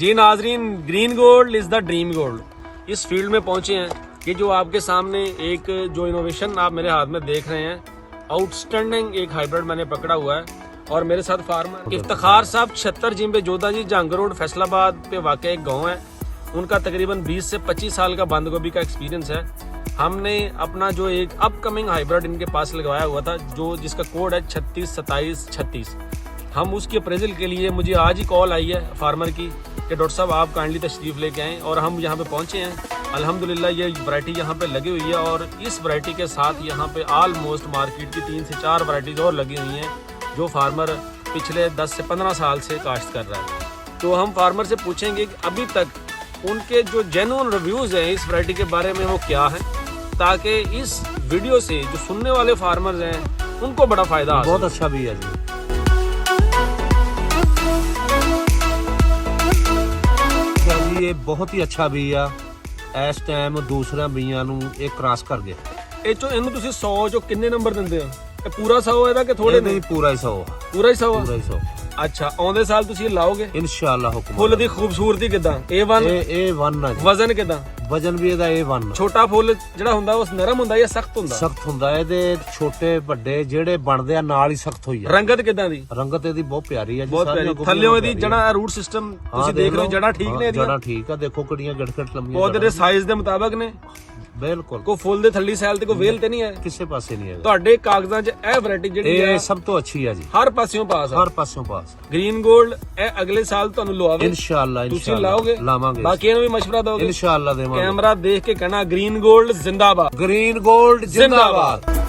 जी नाजरीन, green gold is the dream gold. इस field में पहुंचे हैं कि जो आपके सामने एक जो इनोवेशन आप मेरे हाथ में देख रहे हैं, आउटस्टैंडिंग एक हाइब्रिड मैंने पकड़ा हुआ है। और मेरे साथ फार्मर इफ्तिखार साहब 76 जिम्बे जोधा जी, जहांगीर रोड, फैसलाबाद पे वाक़ एक गाँव है। उनका तकरीबन 20 से 25 साल का बंद गोभी का एक्सपीरियंस है। हमने अपना जो एक अपकमिंग हाइब्रिड इनके पास लगवाया हुआ था, जो जिसका कोड है 36 27 36। हम उसकी अप्रेजल के लिए, मुझे आज ही कॉल आई है फार्मर की कि डॉक्टर साहब आप काइंडली तशरीफ लेके आएँ। और हम यहाँ पे पहुँचे हैं। अल्हम्दुलिल्लाह ये वैरायटी यहाँ पे लगी हुई है और इस वैरायटी के साथ यहाँ पे ऑलमोस्ट मार्केट की 3 से 4 वैरायटीज और लगी हुई हैं जो फार्मर पिछले 10 से 15 साल से काश्त कर रहा है। तो हम फार्मर से पूछेंगे कि अभी तक उनके जो जेन्युइन रिव्यूज़ हैं इस वैरायटी के बारे में वो क्या है, ताकि इस वीडियो से जो सुनने वाले फार्मर्स हैं उनको बड़ा फायदा हासिल। बहुत अच्छा भी है जी। ये बहुत ही अच्छा भी ਆ। ਇਸ ਟਾਈਮ ਦੂਸਰਿਆਂ ਬੀਆਂ ਨੂੰ ਇਹ ਕ੍ਰਾਸ ਕਰ ਗਿਆ। ਇਹ ਚੋਂ ਇਹਨੂੰ ਤੁਸੀਂ 100 ਚੋਂ ਕਿੰਨੇ ਨੰਬਰ ਦਿੰਦੇ ਹੋ? ਇਹ ਪੂਰਾ 100 ਇਹਦਾ ਕਿ ਥੋੜੇ ਨਹੀਂ ਪੂਰਾ ਹੀ 100 ਪੂਰਾ ਹੀ 100 ਪੂਰਾ ਹੀ 100। ਅੱਛਾ, ਆਉਂਦੇ ਸਾਲ ਤੁਸੀਂ ਇਹ ਲਾਓਗੇ ਇਨਸ਼ਾਅੱਲਾ ਹੁਕਮ। ਫੁੱਲ ਦੀ ਖੂਬਸੂਰਤੀ ਕਿਦਾਂ? A1 A1 ਆ ਜੀ। ਵਜ਼ਨ ਕਿਦਾਂ? ਵਜਨ ਵੀ ਇਹਦਾ A1। ਛੋਟਾ ਫੁੱਲ ਜਿਹੜਾ ਹੁੰਦਾ ਉਹ ਨਰਮ ਹੁੰਦਾ ਜਾਂ ਸਖਤ ਹੁੰਦਾ? ਸਖਤ ਹੁੰਦਾ। ਇਹਦੇ ਛੋਟੇ ਵੱਡੇ ਜਿਹੜੇ ਬਣਦੇ ਆ ਨਾਲ ਹੀ ਸਖਤ ਹੋਈ ਆ। ਰੰਗਤ ਕਿਦਾਂ ਦੀ? ਰੰਗਤ ਇਹਦੀ ਬਹੁਤ ਪਿਆਰੀ ਆ ਜੀ। ਬਹੁਤ ਪਿਆਰੀ। ਥੱਲਿਓਂ ਇਹਦੀ ਜੜਾ ਰੂਟ ਸਿਸਟਮ ਤੁਸੀਂ ਦੇਖ ਰਹੇ ਹੋ, ਜੜਾ ਠੀਕ ਨੇ ਇਹਦੀਆਂ? ਜੜਾ ਠੀਕ ਆ, ਦੇਖੋ ਕਿਹੜੀਆਂ ਗੜਗੜ ਲੰਮੀਆਂ। ਪੌਦੇ ਦੇ ਸਾਈਜ਼ ਦੇ ਮੁਤਾਬਕ ਨੇ ਬਿਲਕੁਲ। ਕੋਈ ਫੁੱਲ ਦੇ ਥੱਲੀ ਸੈਲ ਤੇ ਕੋਈ ਵੇਲ ਤੇ ਨਹੀਂ ਹੈ ਕਿਸੇ ਪਾਸੇ ਨਹੀਂ ਹੈਗਾ। ਤੁਹਾਡੇ ਕਾਗਜ਼ਾਂ 'ਚ ਇਹ ਵੈਰਾਈਟੀ ਜਿਹੜੀ ਹੈ ਇਹ ਸਭ ਤੋਂ ਅੱਛੀ ਆ ਜੀ। ਹਰ ਪਾਸਿਓਂ ਪਾਸ ਹੈ। ਹਰ ਪਾਸਿਓਂ ਪਾਸ। ਗ੍ਰੀਨ ਗੋਲਡ ਇਹ ਅਗਲੇ ਸਾਲ ਤੁਹਾਨੂੰ ਲਵਾਵੇ ਇਨਸ਼ਾਅੱਲਾ। ਤੁਸੀਂ ਲਾਓਗੇ? ਲਾਵਾਂਗੇ। ਬਾਕੀਆਂ ਨੂੰ ਵੀ ਮਸ਼ਵਰਾ ਦੋਗੇ? ਇਨਸ਼ਾਅੱਲਾ ਦੇਵਾਂਗੇ। ਕੈਮਰਾ ਦੇਖ ਕੇ ਕਹਿਣਾ ਗ੍ਰੀਨ ਗੋਲਡ ਜ਼ਿੰਦਾਬਾਦ। ਗ੍ਰੀਨ ਗੋਲਡ ਜ਼ਿੰਦਾਬਾਦ।